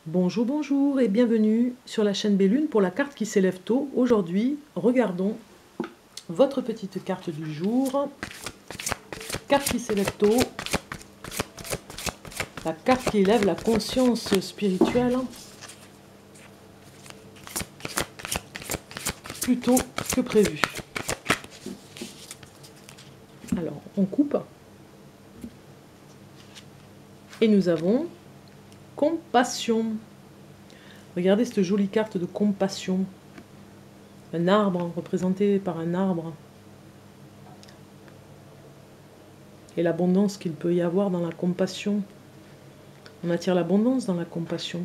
Bonjour, bonjour et bienvenue sur la chaîne Bellune pour la carte qui s'élève tôt. Aujourd'hui, regardons votre petite carte du jour. Carte qui s'élève tôt. La carte qui élève la conscience spirituelle. Plus tôt que prévu. Alors, on coupe. Et nous avons compassion. Regardez cette jolie carte de compassion. Un arbre représenté par un arbre. Et l'abondance qu'il peut y avoir dans la compassion. On attire l'abondance dans la compassion.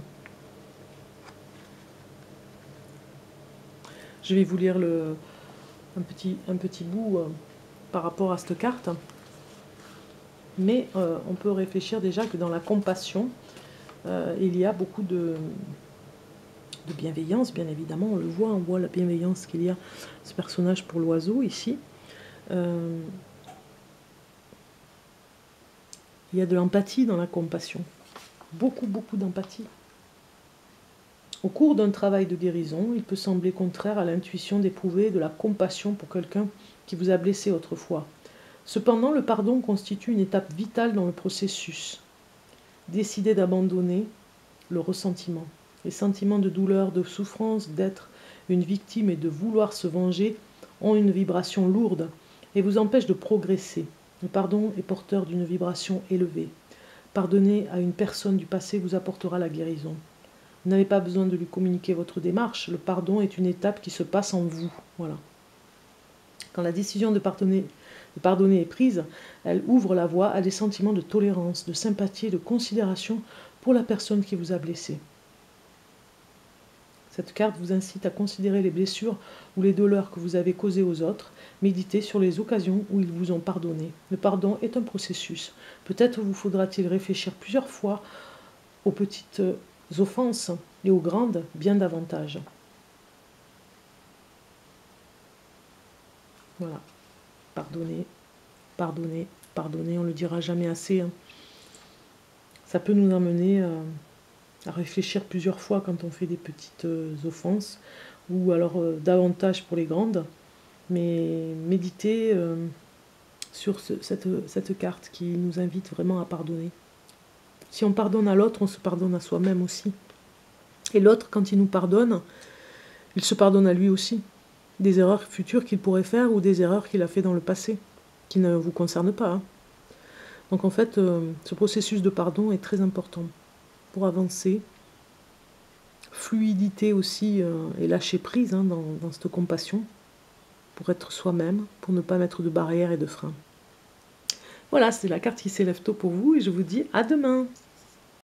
Je vais vous lire un petit bout par rapport à cette carte. Mais on peut réfléchir déjà que dans la compassion, il y a beaucoup de bienveillance, bien évidemment. On le voit, on voit la bienveillance qu'il y a, ce personnage pour l'oiseau ici. Il y a de l'empathie dans la compassion. Beaucoup d'empathie. Au cours d'un travail de guérison, il peut sembler contraire à l'intuition d'éprouver de la compassion pour quelqu'un qui vous a blessé autrefois. Cependant, le pardon constitue une étape vitale dans le processus. Décidez d'abandonner le ressentiment. Les sentiments de douleur, de souffrance, d'être une victime et de vouloir se venger ont une vibration lourde et vous empêchent de progresser. Le pardon est porteur d'une vibration élevée. Pardonner à une personne du passé vous apportera la guérison. Vous n'avez pas besoin de lui communiquer votre démarche. Le pardon est une étape qui se passe en vous. Voilà. Quand la décision de pardonner est prise, elle ouvre la voie à des sentiments de tolérance, de sympathie et de considération pour la personne qui vous a blessé. Cette carte vous incite à considérer les blessures ou les douleurs que vous avez causées aux autres. Méditez sur les occasions où ils vous ont pardonné. Le pardon est un processus. Peut-être vous faudra-t-il réfléchir plusieurs fois aux petites offenses et aux grandes bien davantage. Voilà. Pardonner, pardonner, pardonner, on ne le dira jamais assez. Ça peut nous amener à réfléchir plusieurs fois quand on fait des petites offenses, ou alors davantage pour les grandes. Mais méditer sur cette carte qui nous invite vraiment à pardonner. Si on pardonne à l'autre, on se pardonne à soi-même aussi. Et l'autre, quand il nous pardonne, il se pardonne à lui aussi. Des erreurs futures qu'il pourrait faire ou des erreurs qu'il a fait dans le passé, qui ne vous concernent pas. Donc en fait, ce processus de pardon est très important pour avancer. Fluidité aussi et lâcher prise dans cette compassion, pour être soi-même, pour ne pas mettre de barrières et de freins. Voilà, c'est la carte qui s'élève tôt pour vous et je vous dis à demain.